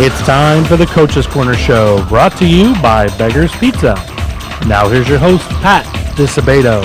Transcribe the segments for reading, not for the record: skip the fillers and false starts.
It's time for the Coach's Corner Show, brought to you by Beggar's Pizza. Now here's your host, Pat DiSabato.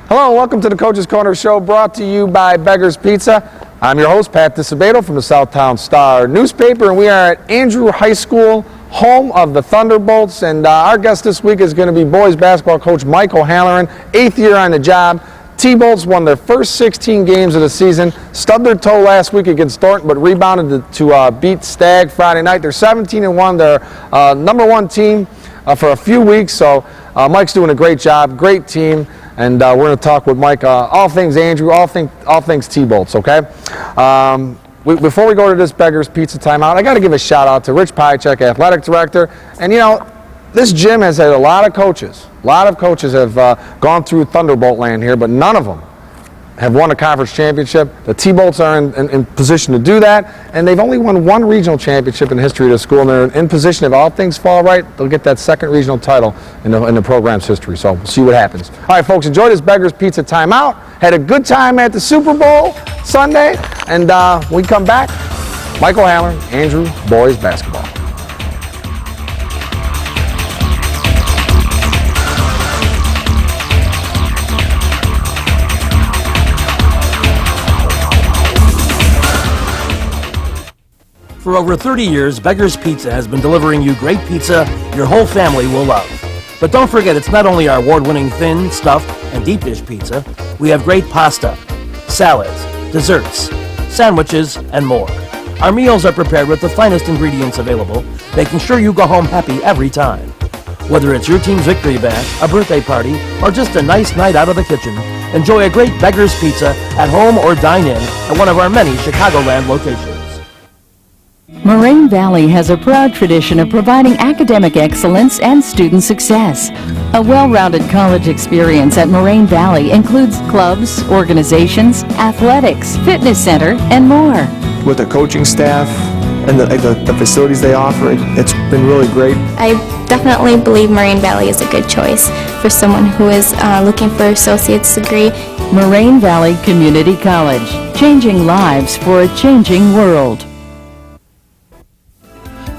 Hello and welcome to the Coach's Corner Show, brought to you by Beggar's Pizza. I'm your host, Pat DiSabato from the Southtown Star newspaper, and we are at Andrew High School, home of the Thunderbolts, and our guest this week is going to be boys basketball coach Mike O'Halloran, 8th year on the job. T-Bolts won their first 16 games of the season, stubbed their toe last week against Thornton, but rebounded to beat Stagg Friday night. They're 17-1. They're number one team for a few weeks, so Mike's doing a great job, great team, and we're going to talk with Mike all things Andrew, all things T-Bolts, okay? Before we go to this Beggar's Pizza timeout, I got to give a shout out to Rich Piechek, athletic director, and you know, this gym has had a lot of coaches. A lot of coaches have gone through Thunderbolt land here, but none of them have won a conference championship. The T-Bolts are in position to do that, and they've only won one regional championship in the history of the school, and they're in position, if all things fall right, they'll get that second regional title in the program's history, so we'll see what happens. All right, folks, enjoy this Beggar's Pizza timeout. Had a good time at the Super Bowl Sunday, and when we come back, Mike O'Halloran, Andrew, boys basketball. For over 30 years, Beggar's Pizza has been delivering you great pizza your whole family will love. But don't forget, it's not only our award-winning thin, stuffed, and deep dish pizza. We have great pasta, salads, desserts, sandwiches, and more. Our meals are prepared with the finest ingredients available, making sure you go home happy every time. Whether it's your team's victory bash, a birthday party, or just a nice night out of the kitchen, enjoy a great Beggar's Pizza at home or dine in at one of our many Chicagoland locations. Moraine Valley has a proud tradition of providing academic excellence and student success. A well-rounded college experience at Moraine Valley includes clubs, organizations, athletics, fitness center, and more. With the coaching staff and the facilities they offer, it's been really great. I definitely believe Moraine Valley is a good choice for someone who is looking for an associate's degree. Moraine Valley Community College, changing lives for a changing world.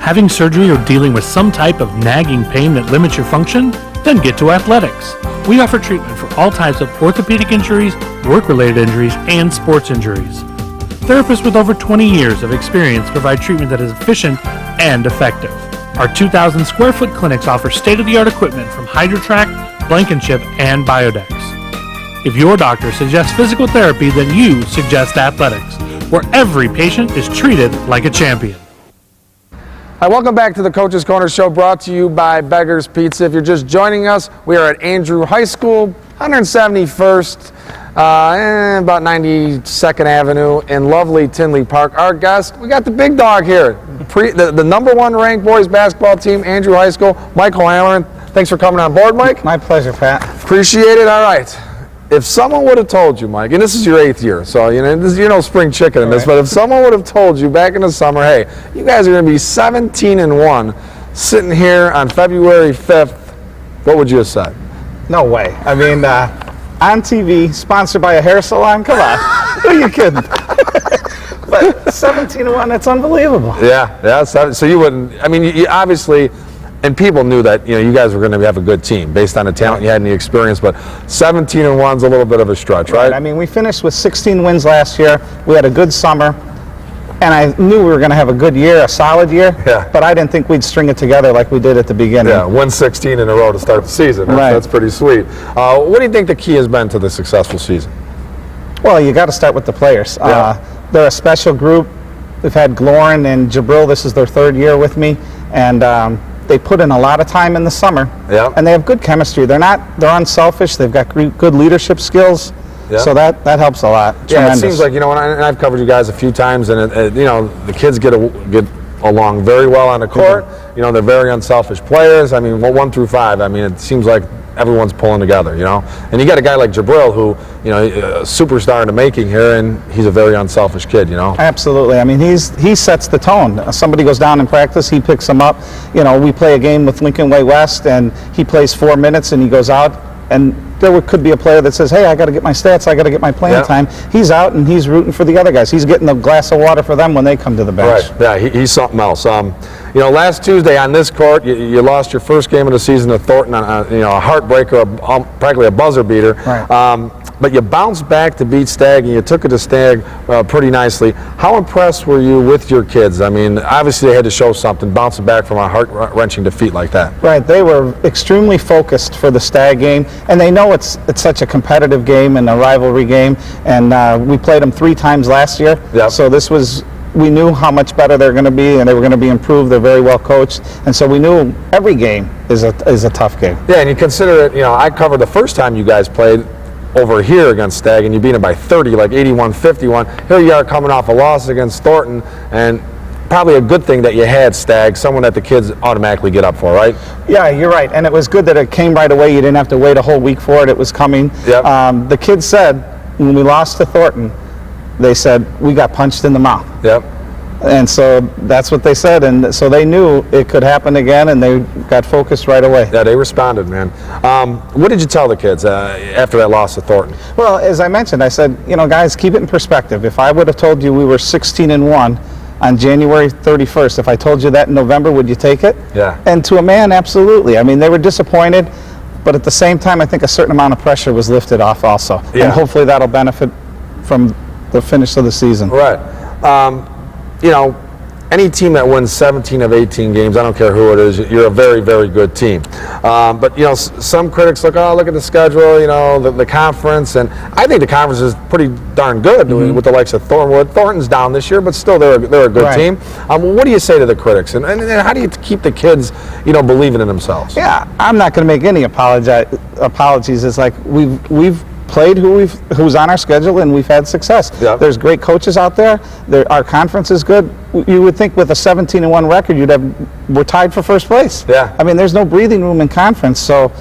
Having surgery or dealing with some type of nagging pain that limits your function? Then get to Athletics. We offer treatment for all types of orthopedic injuries, work-related injuries, and sports injuries. Therapists with over 20 years of experience provide treatment that is efficient and effective. Our 2,000 square foot clinics offer state-of-the-art equipment from HydroTrack, Blankenship, and Biodex. If your doctor suggests physical therapy, then you suggest Athletics, where every patient is treated like a champion. Hi, welcome back to the Coach's Corner Show, brought to you by Beggar's Pizza. If you're just joining us, we are at Andrew High School, 171st, about 92nd Avenue in lovely Tinley Park. Our guest, we got the big dog here, the number one ranked boys basketball team, Andrew High School, Mike O'Halloran. Thanks for coming on board, Mike. My pleasure, Pat. Appreciate it. All right. If someone would have told you, Mike, and this is your 8th year, so you're no spring chicken in this, but if someone would have told you back in the summer, hey, you guys are going to be 17-1 sitting here on February 5th, what would you have said? No way. I mean, on TV, sponsored by a hair salon, come on. Who are you kidding? But 17-1, that's unbelievable. Yeah. So you wouldn't, I mean, you obviously, and people knew that you guys were going to have a good team based on the talent you had and the experience, but 17-1's a little bit of a stretch, right? I mean, we finished with 16 wins last year. We had a good summer, and I knew we were going to have a good year, a solid year, but I didn't think we'd string it together like we did at the beginning. Yeah, win 16 in a row to start the season. That's pretty sweet. What do you think the key has been to the successful season? Well, you got to start with the players. They're a special group. We've had Glorin and Jabril. This is their 3rd year with me, and they put in a lot of time in the summer, and they have good chemistry. They're unselfish. They've got good leadership skills, so that helps a lot. Yeah, it seems like, and I've covered you guys a few times, and the kids get along very well on the court. They're very unselfish players. I mean, 1 through 5. I mean, it seems like everyone's pulling together, And you got a guy like Jabril who, a superstar in the making here, and he's a very unselfish kid, Absolutely. I mean, he sets the tone. Somebody goes down in practice, he picks them up. We play a game with Lincoln Way West, and he plays 4 minutes, and he goes out, and could be a player that says, hey, I got to get my stats, I got to get my playing time. He's out and he's rooting for the other guys. He's getting a glass of water for them when they come to the bench. Right. Yeah, he's something else. Last Tuesday on this court, you lost your first game of the season to Thornton on a heartbreaker, practically a buzzer beater. Right. But you bounced back to beat Stagg, and you took it to Stagg pretty nicely. How impressed were you with your kids? I mean, obviously they had to show something, bouncing back from a heart-wrenching defeat like that. Right. They were extremely focused for the Stagg game, and they know it's such a competitive game and a rivalry game. And we played them 3 times last year. Yep. So we knew how much better they're going to be, and they were going to be improved. They're very well coached, and so we knew every game is a tough game. Yeah, and you consider it. I covered the first time you guys played over here against Stagg, and you beat them by 30, like 81-51. Here you are coming off a loss against Thornton, and probably a good thing that you had Stagg, someone that the kids automatically get up for, right? Yeah, you're right, and it was good that it came right away. You didn't have to wait a whole week for it. It was coming. Yep. The kids said when we lost to Thornton, they said we got punched in the mouth. Yep. And so that's what they said, and so they knew it could happen again, and they got focused right away. Yeah, they responded, man. What did you tell the kids after that loss to Thornton? Well, as I mentioned, I said, guys, keep it in perspective. If I would have told you we were 16-1 on January 31st, if I told you that in November, would you take it? Yeah. And to a man, absolutely. I mean, they were disappointed, but at the same time, I think a certain amount of pressure was lifted off also. Yeah. And hopefully that'll benefit from the finish of the season. Right. Any team that wins 17 of 18 games, I don't care who it is, you're a very, very good team. But some critics look at the schedule, the conference, and I think the conference is pretty darn good with the likes of Thornwood. Thornton's down this year, but still they're a good team. What do you say to the critics, and how do you keep the kids, believing in themselves? Yeah, I'm not going to make any apologies. It's like we've played who's on our schedule, and we've had success. Yep. There's great coaches out there. Our conference is good. You would think with a 17-1 record, we're tied for first place. Yeah. I mean, there's no breathing room in conference, so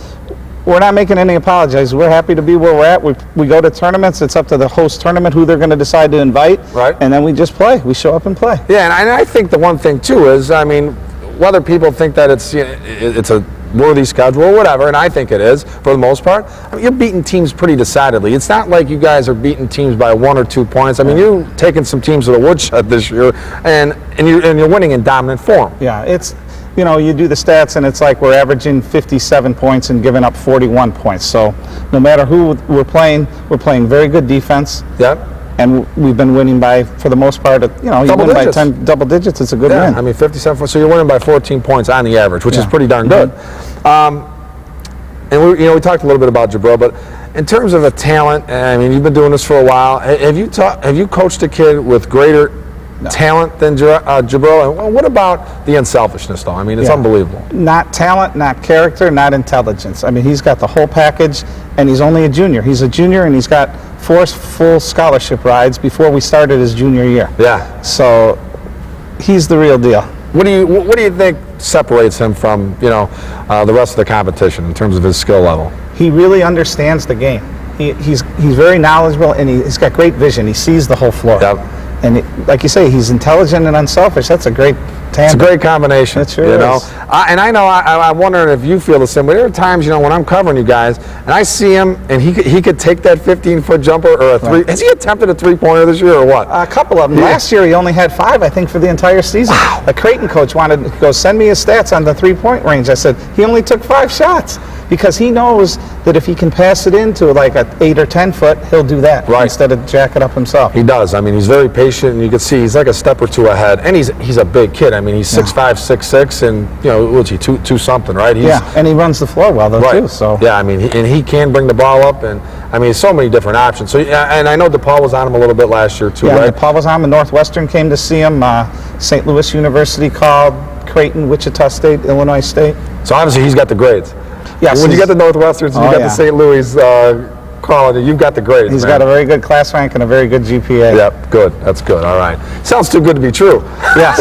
we're not making any apologies. We're happy to be where we're at. We go to tournaments. It's up to the host tournament who they're going to decide to invite. Right. And then we just play. We show up and play. Yeah, and I think the one thing too is, whether people think that it's a worthy schedule or whatever, and I think it is for the most part. You're beating teams pretty decidedly. It's not like you guys are beating teams by 1 or 2 points. You're taking some teams to the woodshed this year, and you're winning in dominant form. Yeah, it's you do the stats, and it's like we're averaging 57 points and giving up 41 points. So no matter who we're playing very good defense. Yep. And we've been winning by, for the most part, you win by 10 double digits, it's a good win. 57, so you're winning by 14 points on the average, which is pretty darn good. And we talked a little bit about Jabril, but in terms of a talent, you've been doing this for a while. Have you coached a kid with greater talent than Jabril? And what about the unselfishness, though? It's unbelievable. Not talent, not character, not intelligence. He's got the whole package, and he's only a junior. He's a junior, and he's got 4 full scholarship rides before we started his junior year. Yeah. So he's the real deal. What do you think separates him from the rest of the competition in terms of his skill level? He really understands the game. He's very knowledgeable, and he's got great vision. He sees the whole floor. Yep. And like you say, he's intelligent and unselfish. That's a great tandem. It's a great combination. It sure is. I'm wondering if you feel the same way. There are times, when I'm covering you guys, and I see him, and he could take that 15-foot jumper or a three. Has he attempted a three-pointer this year or what? A couple of them. Last year, he only had 5, I think, for the entire season. Wow. A Creighton coach wanted to go, send me his stats on the three-point range. I said, he only took 5 shots. Because he knows that if he can pass it into like an 8 or 10 foot, he'll do that instead of jack it up himself. He does. He's very patient, and you can see he's like a step or two ahead. And he's a big kid. He's 6'5", 6'6", and what's he, 2 something, right? And he runs the floor well though too. So and he can bring the ball up, and so many different options. So and I know DePaul was on him a little bit last year too, right? DePaul was on him. Northwestern came to see him. St. Louis University called, Creighton, Wichita State, Illinois State. So obviously he's got the grades. Yes, when you get the Northwesterns and you got the St. Louis calling, you've got the grades. He's got a very good class rank and a very good GPA. Yep, good. That's good. All right. Sounds too good to be true. Yes.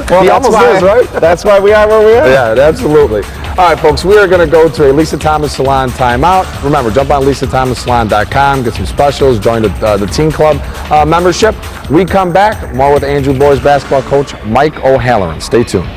Well, he almost is, right? That's why we are where we are. Yeah, absolutely. All right, folks, we are going to go to a Lisa Thomas Salon timeout. Remember, jump on LisaThomasSalon.com, get some specials, join the Teen Club membership. We come back, more with Andrew boys basketball coach Mike O'Halloran. Stay tuned.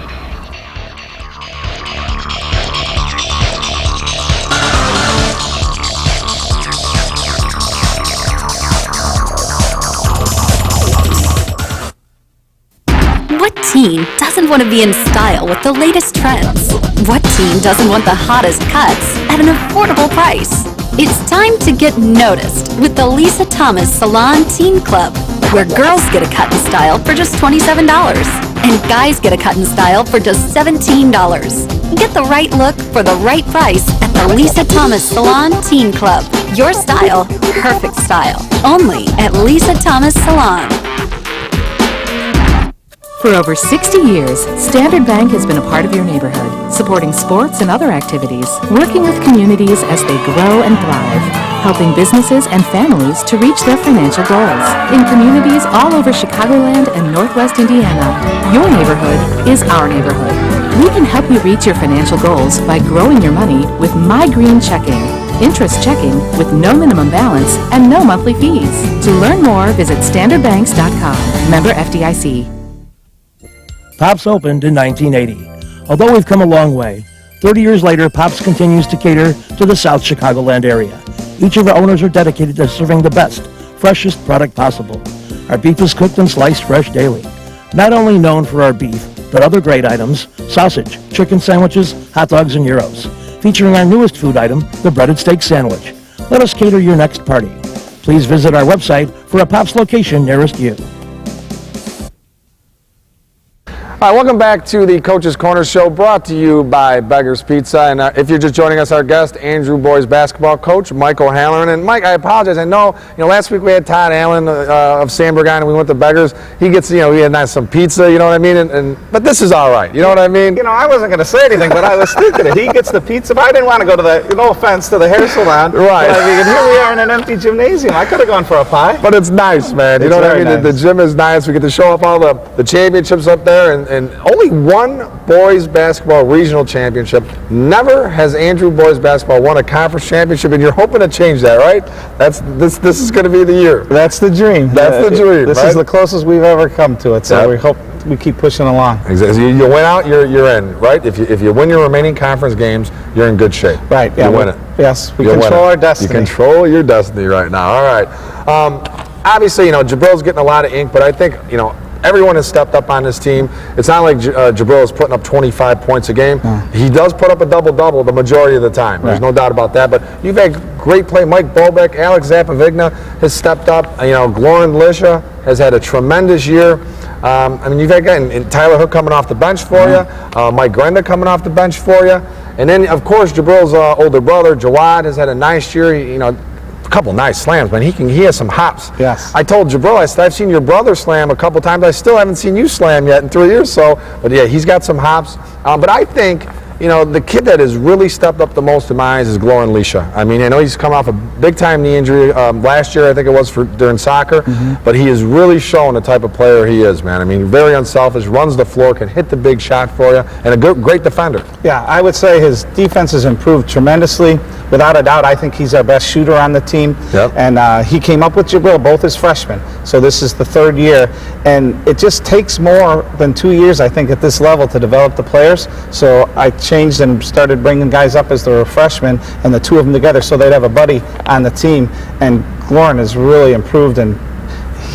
What teen doesn't want to be in style with the latest trends? What teen doesn't want the hottest cuts at an affordable price? It's time to get noticed with the Lisa Thomas Salon Teen Club, where girls get a cut and style for just $27 and guys get a cut and style for just $17. Get the right look for the right price at the Lisa Thomas Salon Teen Club. Your style, perfect style. Only at Lisa Thomas Salon. For over 60 years, Standard Bank has been a part of your neighborhood, supporting sports and other activities, working with communities as they grow and thrive, helping businesses and families to reach their financial goals. In communities all over Chicagoland and Northwest Indiana, your neighborhood is our neighborhood. We can help you reach your financial goals by growing your money with My Green Checking. Interest checking with no minimum balance and no monthly fees. To learn more, visit standardbanks.com. Member FDIC. Pops opened in 1980. Although we've come a long way, 30 years later, Pops continues to cater to the South Chicagoland area. Each of our owners are dedicated to serving the best, freshest product possible. Our beef is cooked and sliced fresh daily. Not only known for our beef, but other great items, sausage, chicken sandwiches, hot dogs, and gyros. Featuring our newest food item, the breaded steak sandwich. Let us cater your next party. Please visit our website for a Pops location nearest you. All right, welcome back to the Coach's Corner Show, brought to you by Beggar's Pizza. And if you're just joining us, our guest, Andrew boys basketball coach Mike O'Halloran. And Mike, I apologize. I know, last week we had Todd Allen of Sandburg on, and we went to Beggar's. He gets, we had some pizza, you know what I mean? But this is all right, you know what I mean? I wasn't going to say anything, but I was thinking it. He gets the pizza, but I didn't want to go to the, no offense to the hair salon. Right. But here we are in an empty gymnasium. I could have gone for a pie. But it's nice, man. You know what I mean? Nice. The gym is nice. We get to show off all the championships up there, and only one boys basketball regional championship. Never has Andrew boys basketball won a conference championship, and you're hoping to change that, right? This is going to be the year. That's the dream. That's the dream. This right? is the closest we've ever come to it. So we hope we keep pushing along. Exactly. You win out, you're in, right? If you win your remaining conference games, you're in good shape. Right. Yeah, you win it. Yes. We control our destiny. You control your destiny right now. All right. Obviously, Jabril's getting a lot of ink, but I think everyone has stepped up on this team. It's not like Jabril is putting up 25 points a game. He does put up a double-double the majority of the time. There's no doubt about that. But you've had great play. Mike Bobek, Alex Zapovigna has stepped up. Glorin Lisha has had a tremendous year. You've had and Tyler Hook coming off the bench for you. Mike Grenda coming off the bench for you. And then, of course, Jabril's older brother, Jawad, has had a nice year. A couple nice slams, man. He has some hops. Yes. I told Jabril, I said, I've seen your brother slam a couple times. I still haven't seen you slam yet in 3 years. But yeah, he's got some hops. But I think, the kid that has really stepped up the most in my eyes is Glorin Lisha. I know he's come off a big-time knee injury last year, I think it was during soccer, but he has really shown the type of player he is, man. Very unselfish, runs the floor, can hit the big shot for you, and a great defender. Yeah, I would say his defense has improved tremendously. Without a doubt, I think he's our best shooter on the team. Yep. And he came up with Jabril, both as freshmen. So this is the third year. And it just takes more than 2 years, I think, at this level to develop the players. So I changed and started bringing guys up as they were freshmen, and the two of them together so they'd have a buddy on the team. And Glorin has really improved, and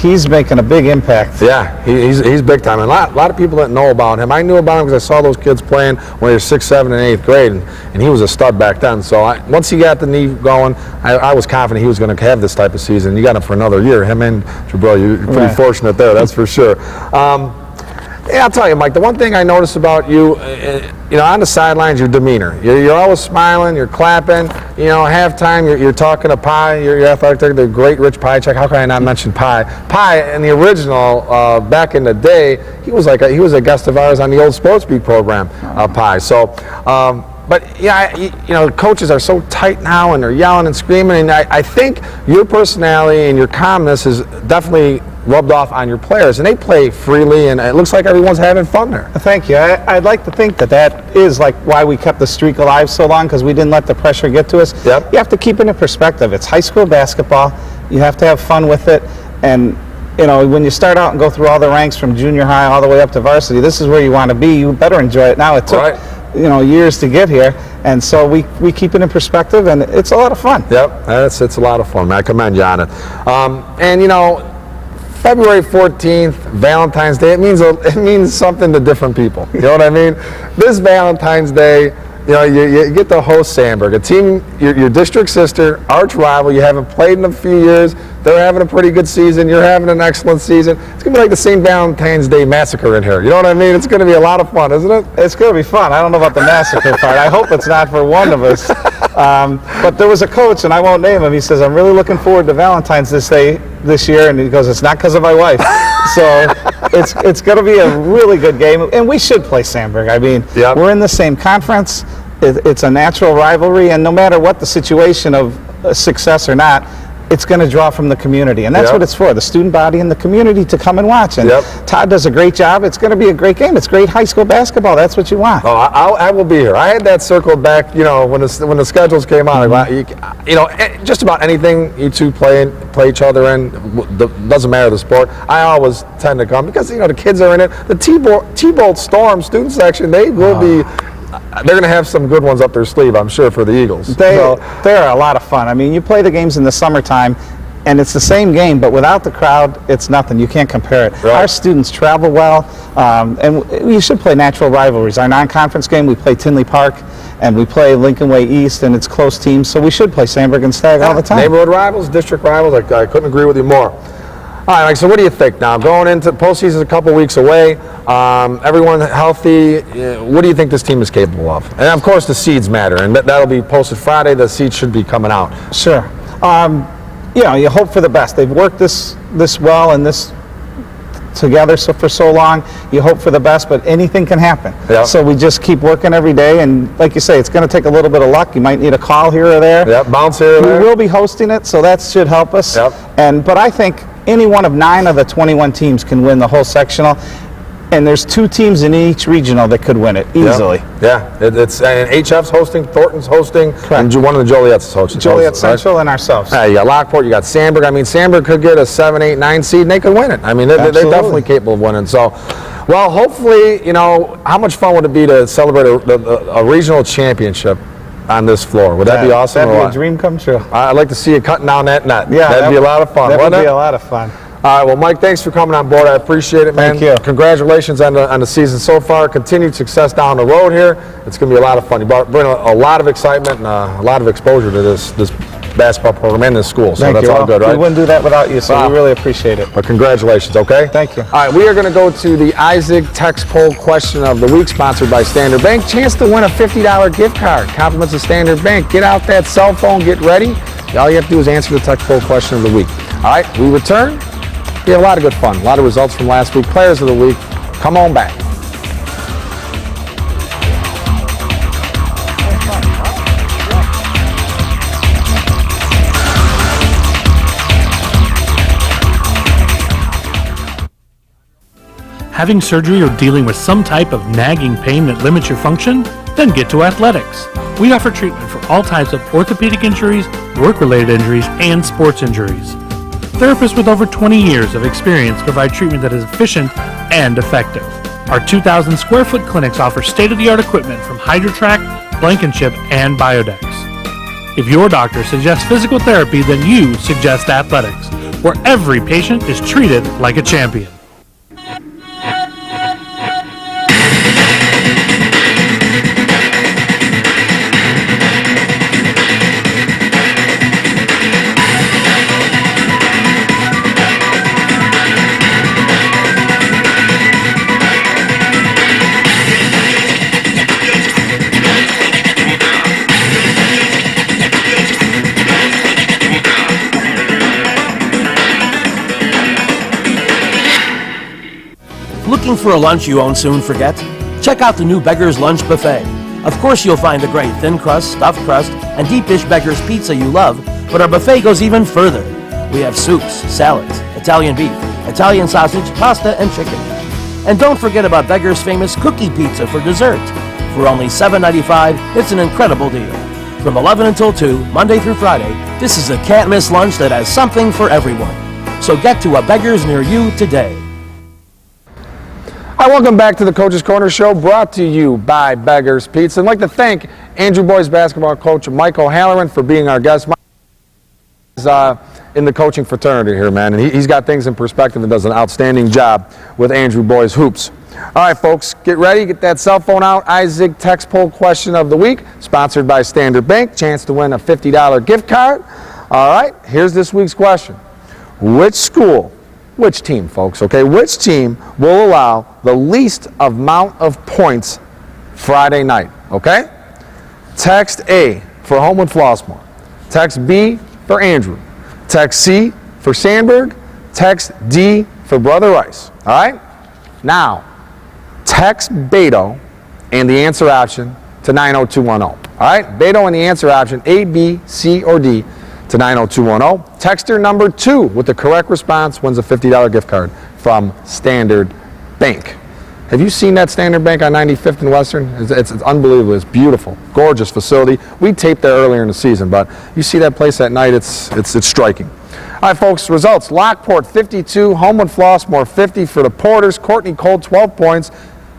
he's making a big impact. Yeah, he's big time. And a lot of people didn't know about him. I knew about him because I saw those kids playing when they were 6th, 7th, and 8th grade, and he was a stud back then. So once he got the knee going, I was confident he was going to have this type of season. You got him for another year. Him and Jabril, you're pretty fortunate there, that's for sure. Yeah, I'll tell you, Mike, the one thing I noticed about you, on the sidelines, your demeanor. You're always smiling, you're clapping. Halftime, you're talking to Pi, your athletic director, the great Rich Pichek. How can I not mention Pi? Pi, in the original, back in the day, he was a guest of ours on the old Sports Beat program, Pi. So, but yeah, coaches are so tight now, and they're yelling and screaming, and I think your personality and your calmness is definitely rubbed off on your players, and they play freely, and it looks like everyone's having fun there. Thank you. I'd like to think that is like why we kept the streak alive so long, because we didn't let the pressure get to us. Yep. You have to keep it in perspective. It's high school basketball. You have to have fun with it, and when you start out and go through all the ranks from junior high all the way up to varsity, this is where you want to be. You better enjoy it now. It took years to get here, and so we keep it in perspective, and it's a lot of fun. Yep, it's a lot of fun, man. I commend you on it. And February 14th, Valentine's Day, it means something to different people. You know what I mean? This Valentine's Day, you know, you get to host Sandburg, a team, your district sister, arch rival. You haven't played in a few years. They're having a pretty good season. You're having an excellent season. It's going to be like the St. Valentine's Day massacre in here. You know what I mean? It's going to be a lot of fun, isn't it? It's going to be fun. I don't know about the massacre part. I hope it's not for one of us. But there was a coach, and I won't name him. He says, I'm really looking forward to Valentine's Day this year. And he goes, it's not because of my wife. So it's going to be a really good game. And we should play Sandburg. I mean, we're in the same conference. It's a natural rivalry. And no matter what the situation of success or not, it's going to draw from the community, and that's what it's for, the student body and the community to come and watch. And Todd does a great job. It's going to be a great game. It's great high school basketball. That's what you want. Oh, I will be here. I had that circled back, you know, when the schedules came out. You know, just about anything you two play each other in, doesn't matter the sport, I always tend to come because, you know, the kids are in it. The T-Bolt Storm student section, they will be... They're going to have some good ones up their sleeve, I'm sure, for the Eagles. They're a lot of fun. I mean, you play the games in the summertime, and it's the same game, but without the crowd, it's nothing. You can't compare it. Right. Our students travel well, and you should play natural rivalries. Our non-conference game, we play Tinley Park, and we play Lincoln Way East, and it's close teams, so we should play Sandburg and Stagg all the time. Neighborhood rivals, district rivals, I couldn't agree with you more. All right, Mike, so what do you think now? Going into postseason a couple weeks away, everyone healthy, what do you think this team is capable of? And of course the seeds matter, and that'll be posted Friday. The seeds should be coming out. Sure. You know, you hope for the best. They've worked this well and this together for so long. You hope for the best, but anything can happen. Yep. So we just keep working every day, and like you say, it's going to take a little bit of luck. You might need a call here or there. Yep, bounce here or there. We will be hosting it, so that should help us. Yep. But I think any one of 9 of the 21 teams can win the whole sectional, and there's 2 teams in each regional that could win it easily. Yeah, it's and HF's hosting, Thornton's hosting, and one of the Joliet's is hosting. Joliet Central and ourselves. You got Lockport, you got Sandburg. I mean, Sandburg could get a 7, 8, 9 seed, and they could win it. I mean, they're definitely capable of winning. So, well, hopefully, you know, how much fun would it be to celebrate a regional championship on this floor? Would that be awesome? That'd be a dream come true. I'd like to see you cutting down that net. Yeah, that'd be a lot of fun. That would be a lot of fun. All right, well, Mike, thanks for coming on board. I appreciate it, man. Thank you. Congratulations on the season so far. Continued success down the road here. It's going to be a lot of fun. You bring a lot of excitement and a lot of exposure to this basketball program and this school. So that's all good, right? We wouldn't do that without you, so we really appreciate it. But congratulations, okay? Thank you. All right, we are going to go to the Isaac Text Poll question of the week, sponsored by Standard Bank. Chance to win a $50 gift card. Compliments of Standard Bank. Get out that cell phone, get ready. All you have to do is answer the text poll question of the week. All right, we return. We had a lot of good fun. A lot of results from last week. Players of the week. Come on back. Having surgery or dealing with some type of nagging pain that limits your function? Then get to Athletics. We offer treatment for all types of orthopedic injuries, work-related injuries, and sports injuries. Therapists with over 20 years of experience provide treatment that is efficient and effective. Our 2,000 square foot clinics offer state-of-the-art equipment from HydroTrack, Blankenship, and Biodex. If your doctor suggests physical therapy, then you suggest Athletics, where every patient is treated like a champion. Looking for a lunch you won't soon forget? Check out the new Beggar's Lunch Buffet. Of course you'll find the great thin crust, stuffed crust, and deep dish Beggar's pizza you love, but our buffet goes even further. We have soups, salads, Italian beef, Italian sausage, pasta, and chicken. And don't forget about Beggar's famous cookie pizza for dessert. For only $7.95, it's an incredible deal. From 11 until 2, Monday through Friday, this is a can't-miss lunch that has something for everyone. So get to a Beggar's near you today. Hi, welcome back to the Coach's Corner Show, brought to you by Beggar's Pizza. I'd like to thank Andrew boys basketball coach Mike O'Halloran for being our guest. in the coaching fraternity here, man. And he's got things in perspective and does an outstanding job with Andrew Boys Hoops. All right, folks, get ready. Get that cell phone out. Isaac text poll question of the week, sponsored by Standard Bank. Chance to win a $50 gift card. All right, here's this week's question. Which team, folks, okay, which team will allow the least amount of points Friday night, okay? Text A for Homewood Flossmoor. Text B for Andrew. Text C for Sandburg. Text D for Brother Rice, all right? Now, text Beto and the answer option to 90210, all right? Beto and the answer option, A, B, C, or D, to 90210. Texter number 2 with the correct response wins a $50 gift card from Standard Bank. Have you seen that Standard Bank on 95th and Western? It's unbelievable. It's beautiful, gorgeous facility. We taped there earlier in the season, but you see that place at night, it's striking. All right, folks, results. Lockport 52, Homewood Flossmoor 50 for the Porters. Courtney Cole 12 points,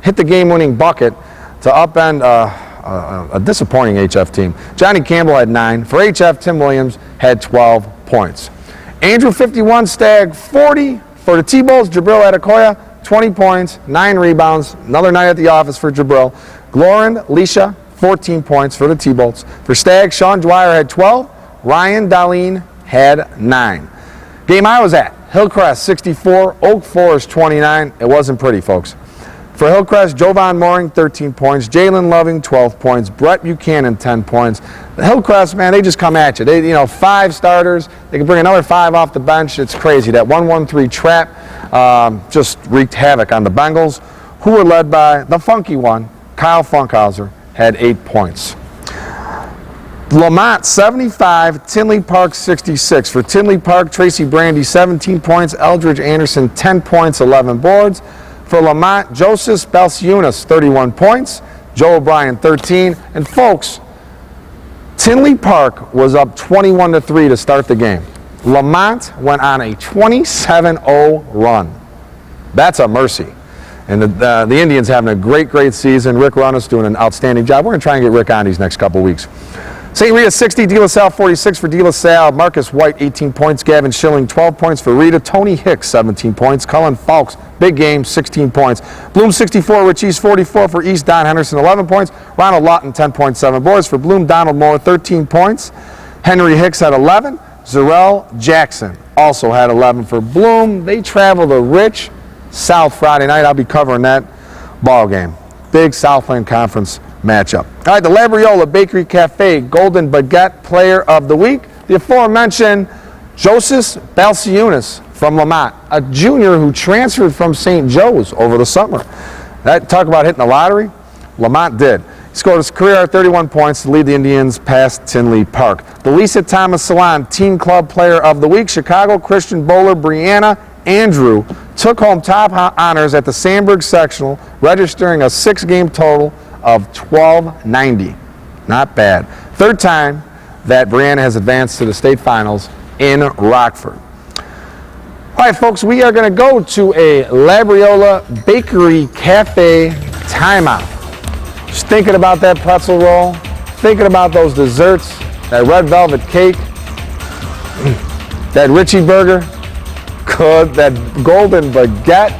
hit the game-winning bucket to upend a disappointing HF team. Johnny Campbell had 9. For HF, Tim Williams had 12 points. Andrew 51, Stag 40. For the T-Bulls, Jabril Adekoya, 20 points, 9 rebounds. Another night at the office for Jabril. Glorin Leisha, 14 points for the T-Bolts. For Stag, Sean Dwyer had 12. Ryan Darlene had 9. Game I was at, Hillcrest 64, Oak Forest 29. It wasn't pretty, folks. For Hillcrest, Jovan Mooring, 13 points. Jalen Loving, 12 points. Brett Buchanan, 10 points. The Hillcrest, man, they just come at you. They, 5 starters. They can bring another 5 off the bench. It's crazy. That 1-1-3 trap just wreaked havoc on the Bengals, who were led by the funky one, Kyle Funkhauser, had 8 points. Lamont 75, Tinley Park 66. For Tinley Park, Tracy Brandy 17 points, Eldridge Anderson 10 points, 11 boards. For Lamont, Joseph Belciunas 31 points, Joe O'Brien 13. And folks, Tinley Park was up 21-3 to start the game. Lamont went on a 27-0 run. That's a mercy. And the Indians having a great season. Rick Runnis doing an outstanding job. We're going to try and get Rick on these next couple weeks. St. Rita 60, De La Salle 46 for De La Salle. Marcus White 18 points. Gavin Schilling 12 points for Rita. Tony Hicks 17 points. Cullen Falks, big game, 16 points. Bloom 64, Rich East 44 for East. Don Henderson 11 points. Ronald Lawton 10.7 boards for Bloom. Donald Moore 13 points. Henry Hicks had 11. Zarell Jackson also had 11 for Bloom. They travel to Rich South Friday night. I'll be covering that ball game. Big Southland Conference matchup. All right, the Labriola Bakery Cafe Golden Baguette Player of the Week, the aforementioned Joseph Belciunas from Lamont, a junior who transferred from St. Joe's over the summer. Talk about hitting the lottery. Lamont did. He scored his career 31 points to lead the Indians past Tinley Park. The Lisa Thomas Salon Teen Club Player of the Week, Chicago Christian Bowler Brianna Andrew took home top honors at the Sandburg Sectional, registering a 6-game total of 1290. Not bad. Third time that Brianna has advanced to the state finals in Rockford. All right, folks, we are going to go to a Labriola Bakery Cafe timeout. Just thinking about that pretzel roll, thinking about those desserts, that red velvet cake, that Richie burger, that golden baguette.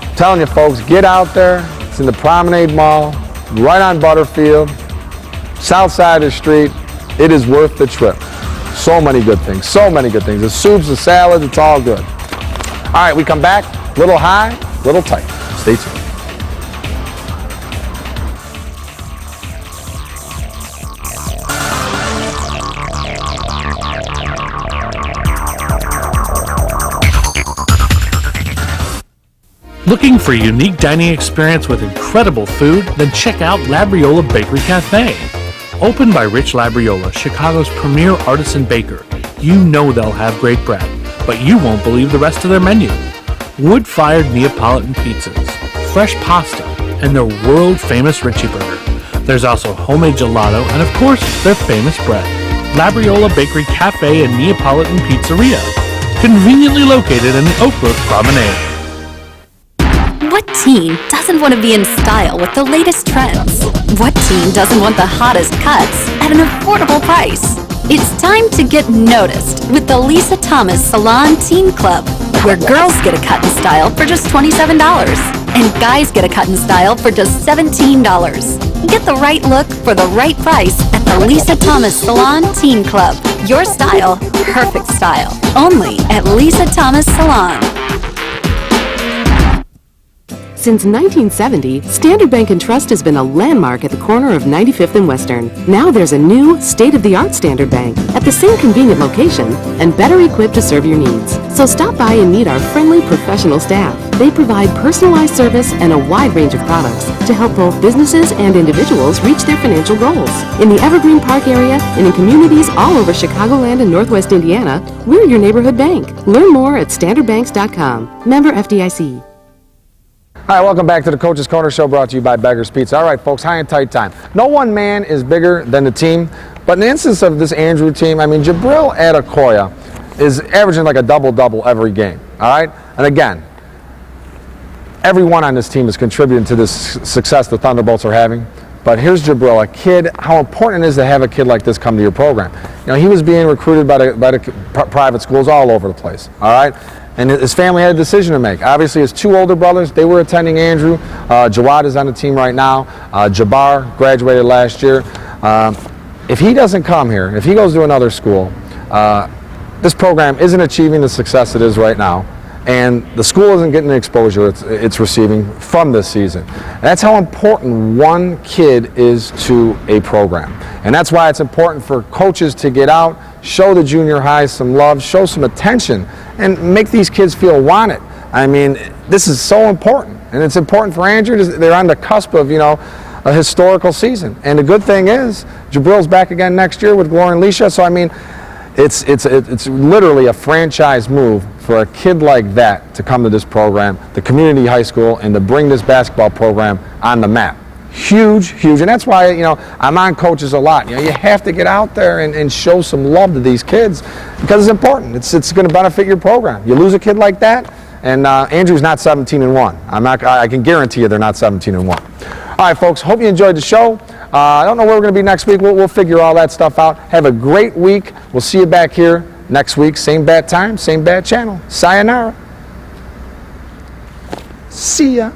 I'm telling you, folks, get out there. It's in the Promenade Mall, right on Butterfield, south side of the street. It is worth the trip. So many good things, so many good things. The soups, the salads, it's all good. All right, we come back, little high, little tight. Stay tuned. Looking for a unique dining experience with incredible food? Then check out Labriola Bakery Cafe. Opened by Rich Labriola, Chicago's premier artisan baker, you know they'll have great bread, but you won't believe the rest of their menu. Wood-fired Neapolitan pizzas, fresh pasta, and their world-famous Richie Burger. There's also homemade gelato and, of course, their famous bread. Labriola Bakery Cafe and Neapolitan Pizzeria, conveniently located in the Oakbrook Promenade. What teen doesn't want to be in style with the latest trends? What teen doesn't want the hottest cuts at an affordable price? It's time to get noticed with the Lisa Thomas Salon Teen Club, where girls get a cut and style for just $27 and guys get a cut and style for just $17. Get the right look for the right price at the Lisa Thomas Salon Teen Club. Your style, perfect style. Only at Lisa Thomas Salon. Since 1970, Standard Bank & Trust has been a landmark at the corner of 95th and Western. Now there's a new, state-of-the-art Standard Bank at the same convenient location and better equipped to serve your needs. So stop by and meet our friendly, professional staff. They provide personalized service and a wide range of products to help both businesses and individuals reach their financial goals. In the Evergreen Park area and in communities all over Chicagoland and Northwest Indiana, we're your neighborhood bank. Learn more at standardbanks.com. Member FDIC. Hi, welcome back to the Coach's Corner Show, brought to you by Beggar's Pizza. All right, folks, high and tight time. No one man is bigger than the team, but in the instance of this Andrew team, I mean, Jabril Adekoya is averaging like a double-double every game, all right? And again, everyone on this team is contributing to this success the Thunderbolts are having. But here's Jabril, a kid. How important it is to have a kid like this come to your program. You know, he was being recruited by the private schools all over the place, all right? And his family had a decision to make. Obviously, his two older brothers, they were attending Andrew. Jawad is on the team right now. Jabbar graduated last year. If he doesn't come here, if he goes to another school, this program isn't achieving the success it is right now. And the school isn't getting the exposure it's receiving from this season. And that's how important one kid is to a program. And that's why it's important for coaches to get out, show the junior highs some love, show some attention, and make these kids feel wanted. I mean, this is so important. And it's important for Andrew. They're on the cusp of, you know, a historical season. And the good thing is, Jabril's back again next year with Gloria and Leisha. So, I mean, it's literally a franchise move for a kid like that to come to this program, the community high school, and to bring this basketball program on the map. Huge, huge. And that's why, you know, I'm on coaches a lot. You know, you have to get out there and show some love to these kids because it's important. It's going to benefit your program. You lose a kid like that, and Andrew's not 17-1. I can guarantee you they're not 17-1. All right, folks, hope you enjoyed the show. I don't know where we're going to be next week. We'll figure all that stuff out. Have a great week. We'll see you back here next week. Same bad time, same bad channel. Sayonara. See ya.